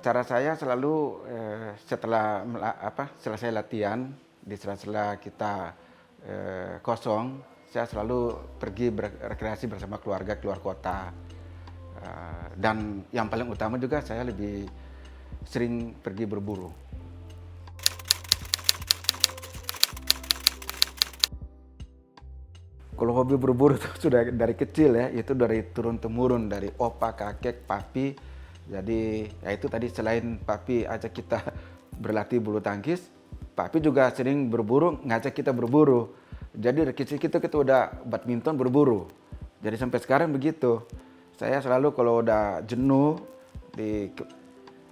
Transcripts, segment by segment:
Cara saya selalu setelah selesai latihan, di sela-sela kita kosong, saya selalu pergi berrekreasi bersama keluarga keluar kota. Dan yang paling utama juga saya lebih sering pergi berburu. Kalau hobi berburu itu sudah dari kecil ya, itu dari turun-temurun, dari opa, kakek, papi. Jadi ya itu tadi, selain papi ajak kita berlatih bulu tangkis, papi juga sering berburu, ngajak kita berburu. Jadi dari kecil kita udah badminton berburu. Jadi sampai sekarang begitu. Saya selalu kalau udah jenuh,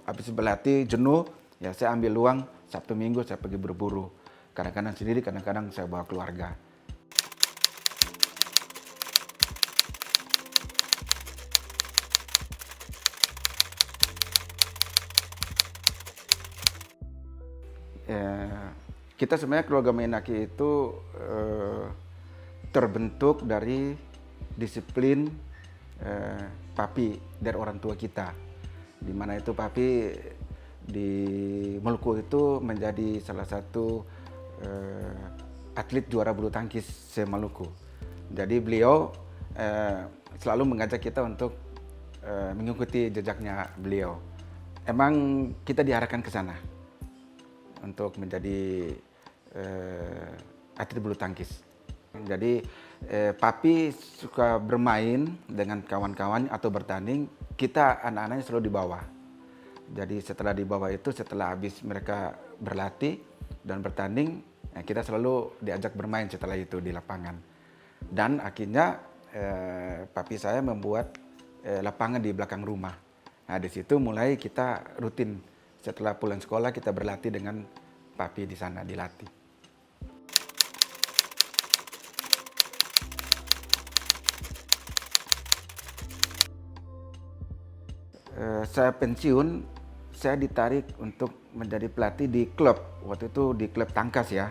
habis berlatih jenuh, ya saya ambil luang Sabtu Minggu saya pergi berburu. Kadang-kadang sendiri, kadang-kadang saya bawa keluarga. Kita sebenarnya keluarga Mainaki itu terbentuk dari disiplin papi dari orang tua kita, di mana itu papi di Maluku itu menjadi salah satu atlet juara bulu tangkis se-Maluku. Jadi beliau selalu mengajak kita untuk mengikuti jejaknya beliau. Emang kita diarahkan ke sana untuk menjadi atlet bulu tangkis. Jadi papi suka bermain dengan kawan-kawan atau bertanding, kita anak-anaknya selalu dibawa. Jadi setelah dibawa itu, setelah habis mereka berlatih dan bertanding, kita selalu diajak bermain setelah itu di lapangan. Dan akhirnya papi saya membuat lapangan di belakang rumah. Nah di situ mulai kita rutin, setelah pulang sekolah kita berlatih dengan papi di sana, dilatih. Saya pensiun, saya ditarik untuk menjadi pelatih di klub. Waktu itu di klub Tangkas ya.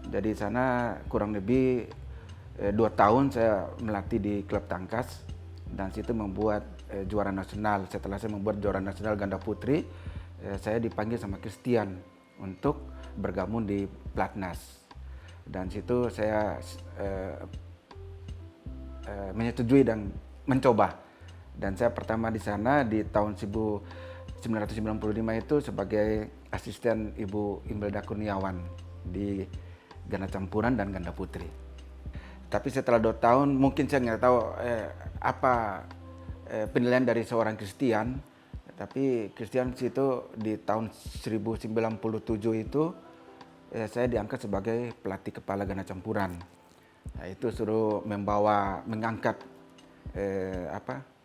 Jadi sana kurang lebih 2 tahun saya melatih di klub Tangkas. Dan situ membuat juara nasional. Setelah saya membuat juara nasional ganda putri, saya dipanggil sama Christian untuk bergabung di Platnas. Dan situ saya menyetujui dan mencoba. Dan saya pertama di sana di tahun 1995 itu sebagai asisten Ibu Imelda Kurniawan di ganda campuran dan ganda putri. Tapi setelah 2 tahun mungkin saya nggak tahu apa penilaian dari seorang Christian. Tapi Christian itu di tahun 1997 itu saya diangkat sebagai pelatih kepala ganda campuran. Nah, itu suruh mengangkat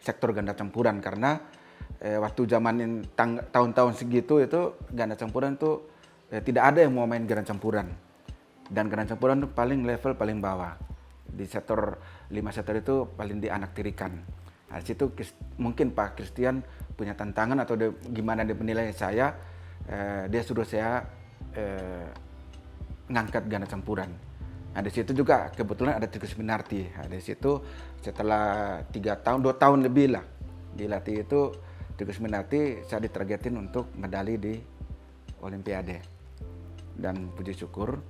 sektor ganda campuran, karena waktu zaman tahun-tahun segitu itu ganda campuran itu tidak ada yang mau main ganda campuran. Dan ganda campuran itu paling level paling bawah. Di sektor 5 sektor itu paling dianaktirikan. Nah, di situ mungkin Pak Christian punya tantangan atau gimana dia menilai saya, dia suruh saya ngangkat ganda campuran. Nah, di situ juga kebetulan ada Tikus Minarti. Nah, di situ setelah 2 tahun lebih lah dilatih itu Tikus Minarti, saya ditargetin untuk medali di Olimpiade. Dan puji syukur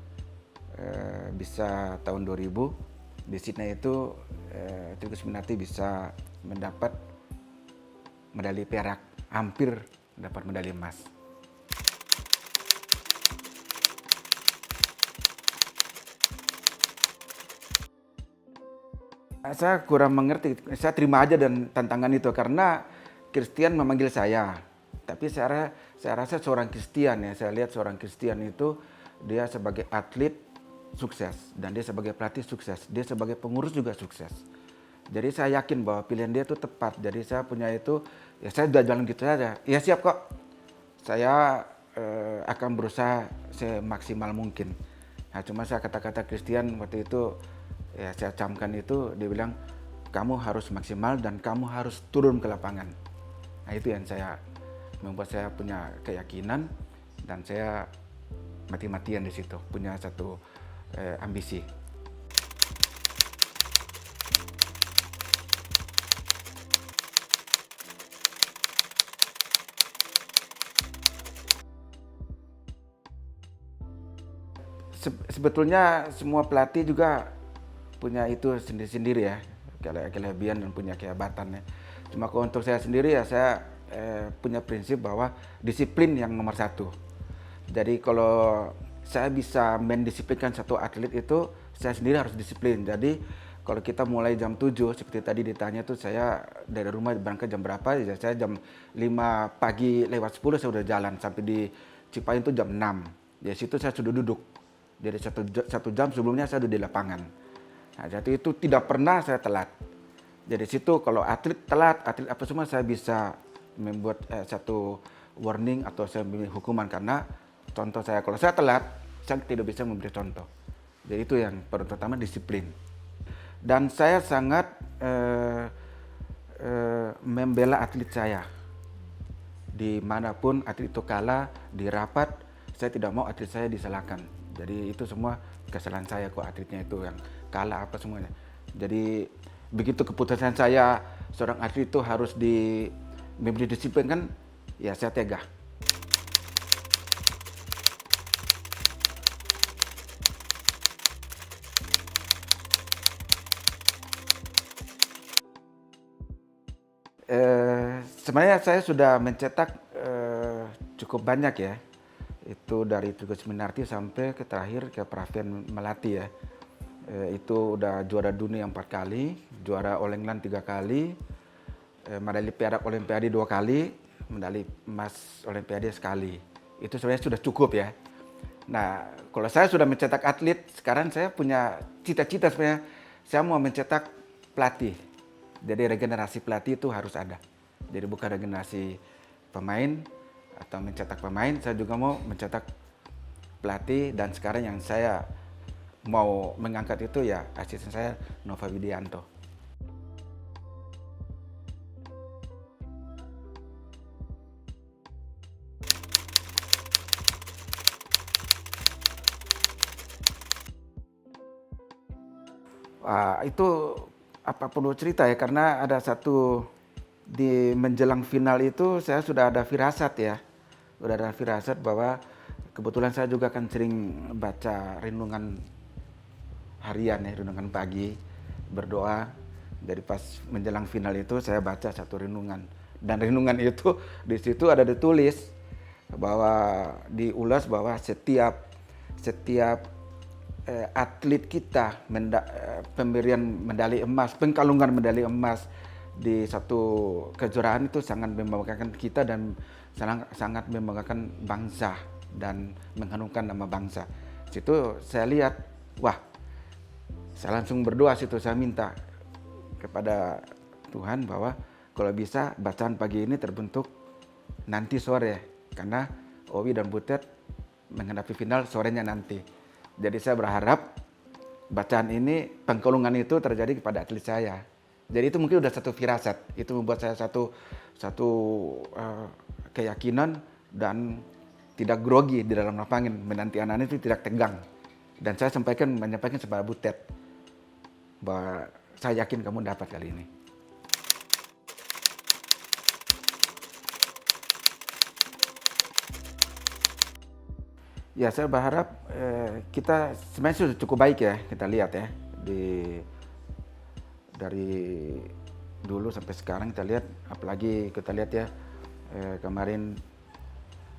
bisa tahun 2000 di Sydney itu Tikus Minarti bisa mendapat medali perak, hampir dapat medali emas. Saya kurang mengerti, saya terima aja dan tantangan itu karena Christian memanggil saya. Tapi saya rasa seorang Christian ya, saya lihat seorang Christian itu dia sebagai atlet sukses dan dia sebagai pelatih sukses, dia sebagai pengurus juga sukses. Jadi saya yakin bahwa pilihan dia itu tepat. Jadi saya punya itu, ya saya udah jalan gitu saja. Ya siap kok, saya akan berusaha semaksimal mungkin. Nah, cuma saya kata-kata Christian waktu itu, ya saya camkan itu, dia bilang kamu harus maksimal dan kamu harus turun ke lapangan. Nah itu yang membuat saya punya keyakinan dan saya mati-matian di situ, punya satu ambisi. Sebetulnya semua pelatih juga punya itu sendiri-sendiri ya, kelebihan dan punya kehebatan ya. Cuma kalau untuk saya sendiri ya saya punya prinsip bahwa disiplin yang nomor satu. Jadi kalau saya bisa mendisiplinkan satu atlet itu, saya sendiri harus disiplin. Jadi kalau kita mulai jam 7 seperti tadi ditanya tuh, saya dari rumah berangkat jam berapa, ya saya jam 5 pagi lewat 10 saya udah jalan sampai di Cipain itu jam 6. Di situ saya sudah duduk. Jadi satu jam sebelumnya saya sudah di lapangan. Nah, jadi itu tidak pernah saya telat. Jadi situ kalau atlet telat, atlet apa semua, saya bisa membuat satu warning atau saya memberi hukuman karena contoh saya, kalau saya telat, saya tidak bisa memberi contoh. Jadi itu yang pertama, disiplin. Dan saya sangat membela atlet saya. Dimanapun atlet itu kalah, di rapat, saya tidak mau atlet saya disalahkan. Jadi itu semua kesalahan saya kok, atletnya itu yang kalah apa semuanya. Jadi begitu keputusan saya, seorang atlet itu harus memberi disiplin kan, ya saya tega. Sebenarnya saya sudah mencetak cukup banyak ya. Itu dari Tugas Minarti sampai ke terakhir ke Pravian Melati ya. Itu udah juara dunia 4 kali, juara All England 3 kali, medali perak Olimpiade 2 kali, medali emas Olimpiade sekali. Itu sebenarnya sudah cukup ya. Nah, kalau saya sudah mencetak atlet, sekarang saya punya cita-cita sebenarnya. Saya mau mencetak pelatih. Jadi regenerasi pelatih itu harus ada. Jadi bukan regenerasi pemain atau mencetak pemain, saya juga mau mencetak pelatih. Dan sekarang yang saya mau mengangkat itu ya asisten saya, Nova Widianto. Wah, itu apa perlu cerita ya, karena ada satu di menjelang final itu saya sudah ada firasat ya. Sudah ada firasat bahwa kebetulan saya juga kan sering baca renungan harian ya, renungan pagi, berdoa. Jadi pas menjelang final itu saya baca satu renungan. Dan renungan itu di situ ada ditulis bahwa diulas bahwa setiap atlet kita pemberian medali emas, pengkalungan medali emas di satu kejuaraan itu sangat membanggakan kita dan sangat membanggakan bangsa dan mengharumkan nama bangsa. Situ saya lihat, wah, saya langsung berdoa situ, saya minta kepada Tuhan bahwa kalau bisa bacaan pagi ini terbentuk nanti sore, karena Owi dan Butet menghadapi final sorenya nanti. Jadi saya berharap bacaan ini, pengkalungan itu terjadi kepada atlet saya. Jadi itu mungkin udah satu firasat, itu membuat saya satu keyakinan dan tidak grogi di dalam lapangan, menanti anak-anak itu tidak tegang. Dan saya menyampaikan kepada Butet bahwa saya yakin kamu dapat kali ini. Ya, saya berharap kita sebenarnya sudah cukup baik ya, kita lihat ya dari dulu sampai sekarang kita lihat, apalagi kita lihat ya kemarin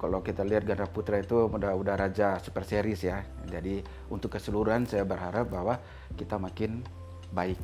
kalau kita lihat ganda putra itu udah raja Super Series ya. Jadi untuk keseluruhan saya berharap bahwa kita makin baik.